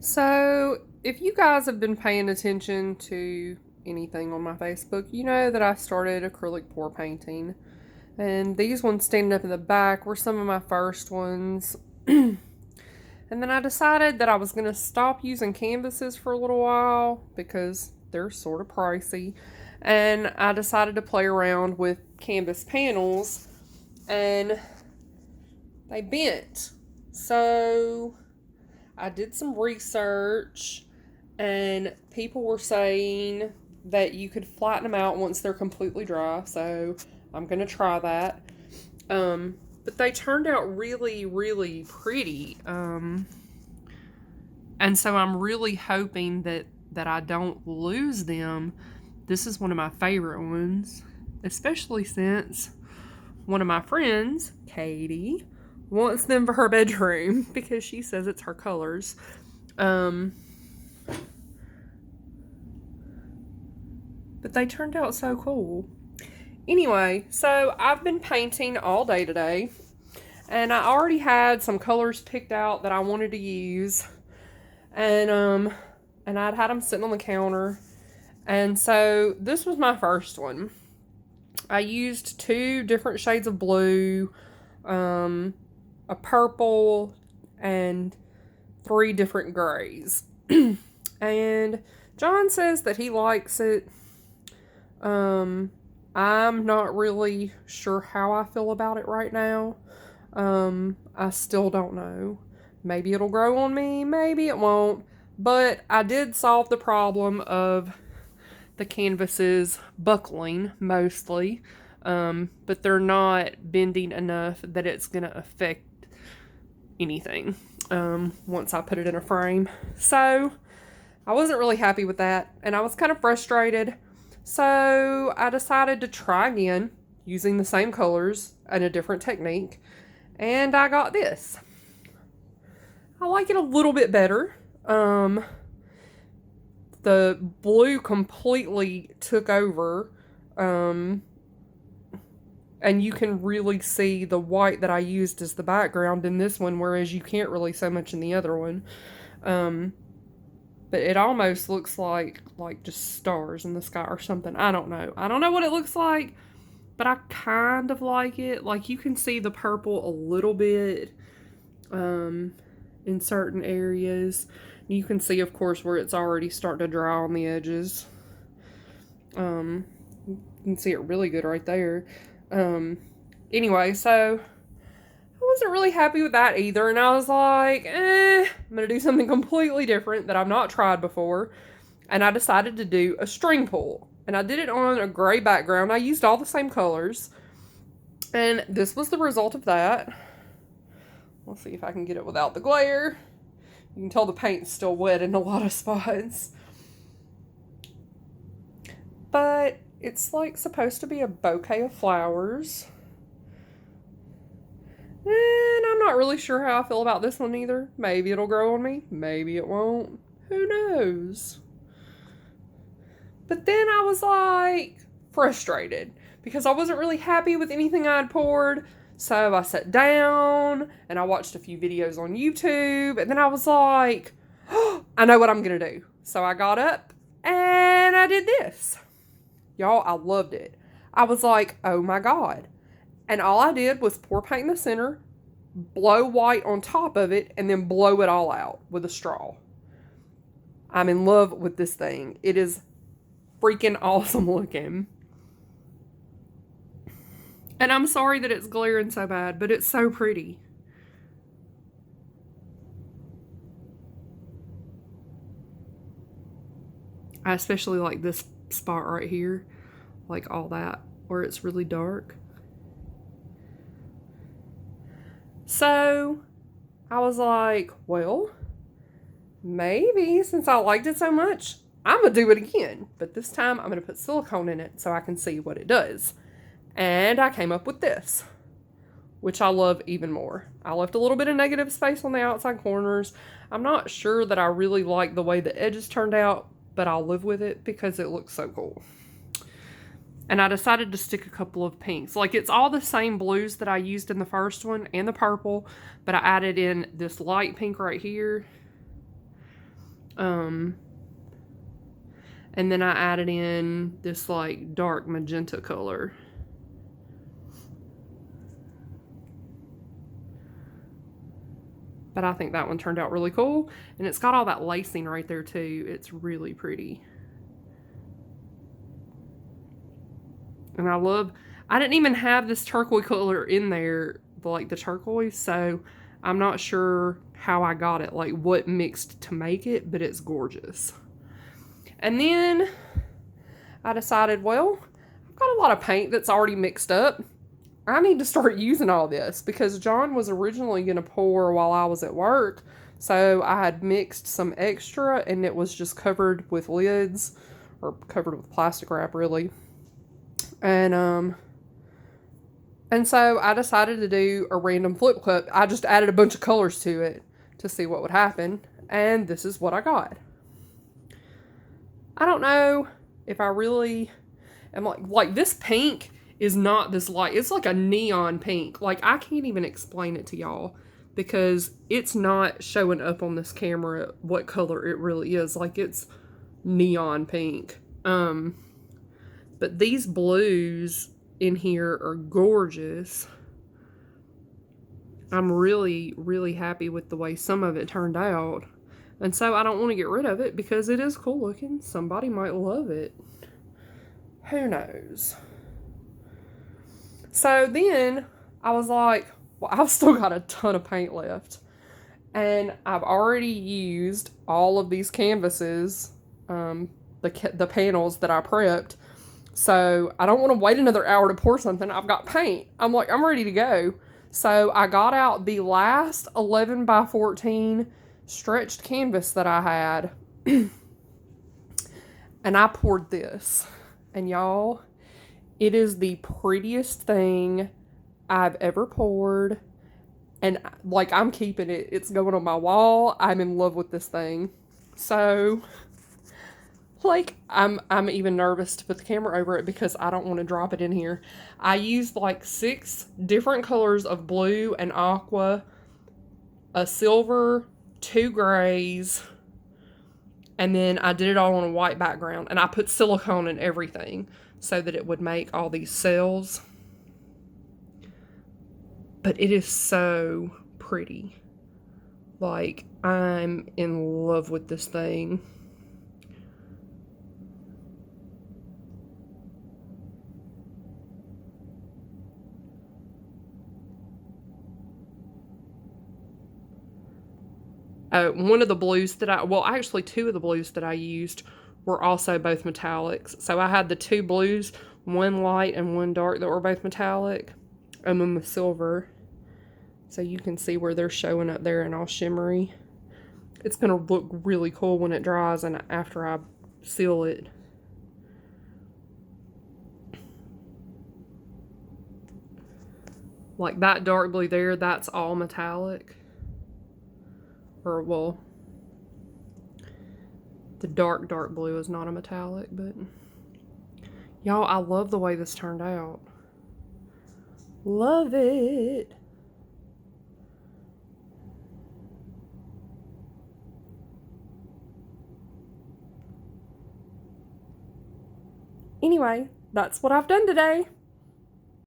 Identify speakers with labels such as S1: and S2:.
S1: So, if you guys have been paying attention to anything on my Facebook, you know that I started acrylic pour painting. And these ones standing up in the back were some of my first ones. And then I decided that I was going to stop using canvases for a little while because they're sort of pricey. And I decided to play around with canvas panels and they bent. So I did some research, and people were saying that you could flatten them out once they're completely dry. So I'm gonna try that. But they turned out really, really pretty. And so I'm really hoping that I don't lose them. This is one of my favorite ones, especially since one of my friends, Katie, wants them for her bedroom because she says it's her colors. But they turned out so cool. Anyway, so I've been painting all day today, and I already had some colors picked out that I wanted to use, and I'd had them sitting on the counter, and so this was my first one. I used 2 different shades of blue, a purple, and 3 different grays. And John says that he likes it. I'm not really sure how I feel about it right now. I still don't know. Maybe it'll grow on me, maybe it won't. But I did solve the problem of the canvases buckling mostly. But they're not bending enough that it's going to affect anything once I put it in a frame. So I wasn't really happy with that, and I was kind of frustrated. So I decided to try again using the same colors and a different technique, and I got this. I like it a little bit better. The blue completely took over, and you can really see the white that I used as the background in this one, whereas you can't really so much in the other one. But it almost looks like just stars in the sky or something. I don't know. I don't know what it looks like, but I kind of like it. Like, you can see the purple a little bit in certain areas. You can see, of course, where it's already starting to dry on the edges. You can see it really good right there. Anyway, so I wasn't really happy with that either, and I was like, I'm gonna do something completely different that I've not tried before, and I decided to do a string pull, and I did it on a gray background. I used all the same colors, and this was the result of that. Let's see if I can get it without the glare. You can tell the paint's still wet in a lot of spots, but it's like supposed to be a bouquet of flowers. And I'm not really sure how I feel about this one either. Maybe it'll grow on me. Maybe it won't. Who knows? But then I was like frustrated because I wasn't really happy with anything I'd poured. So I sat down and I watched a few videos on YouTube. And then I was like, oh, I know what I'm going to do. So I got up and I did this. Y'all, I loved it. I was like, oh my God. And all I did was pour paint in the center, blow white on top of it, and then blow it all out with a straw. I'm in love with this thing. It is freaking awesome looking. And I'm sorry that it's glaring so bad, but it's so pretty. I especially like this spot right here, like all that, where it's really dark. So I was like, well, maybe since I liked it so much, I'm going to do it again. But this time I'm going to put silicone in it so I can see what it does. And I came up with this, which I love even more. I left a little bit of negative space on the outside corners. I'm not sure that I really like the way the edges turned out, but I'll live with it because it looks so cool. And I decided to stick a couple of pinks. Like, it's all the same blues that I used in the first one and the purple, but I added in this light pink right here And then I added in this like dark magenta color. But I think that one turned out really cool. And it's got all that lacing right there too. It's really pretty. And I didn't even have this turquoise color in there, like the turquoise, so I'm not sure how I got it, like what mixed to make it, but it's gorgeous. And then I decided, well, I've got a lot of paint that's already mixed up. I need to start using all this because John was originally going to pour while I was at work. So I had mixed some extra and it was just covered with lids or covered with plastic wrap really. And so I decided to do a random flip cup. I just added a bunch of colors to it to see what would happen. And this is what I got. I don't know if I really am like this pink is not this light. It's like a neon pink. Like I can't even explain it to y'all because it's not showing up on this camera what color it really is. Like it's neon pink. But these blues in here are gorgeous. I'm really, really happy with the way some of it turned out. And so I don't want to get rid of it because it is cool looking. Somebody might love it. Who knows? So then I was like, well, I've still got a ton of paint left. And I've already used all of these canvases, the panels that I prepped. So I don't want to wait another hour to pour something. I've got paint. I'm like, I'm ready to go. So I got out the last 11 by 14 stretched canvas that I had. And I poured this. And y'all, it is the prettiest thing I've ever poured. And like, I'm keeping it. It's going on my wall. I'm in love with this thing. So like, I'm even nervous to put the camera over it because I don't want to drop it in here. I used like 6 different colors of blue and aqua, a silver, 2 grays, and then I did it all on a white background. And I put silicone in everything so that it would make all these cells. But it is so pretty. Like, I'm in love with this thing. One of the blues that actually 2 of the blues that I used were also both metallics. So I had the 2 blues, one light and one dark that were both metallic, and then the silver. So you can see where they're showing up there and all shimmery. It's going to look really cool when it dries and after I seal it. Like that dark blue there, that's all metallic. Or, well, the dark blue is not a metallic, but y'all, I love the way this turned out. Love it. Anyway, that's what I've done today.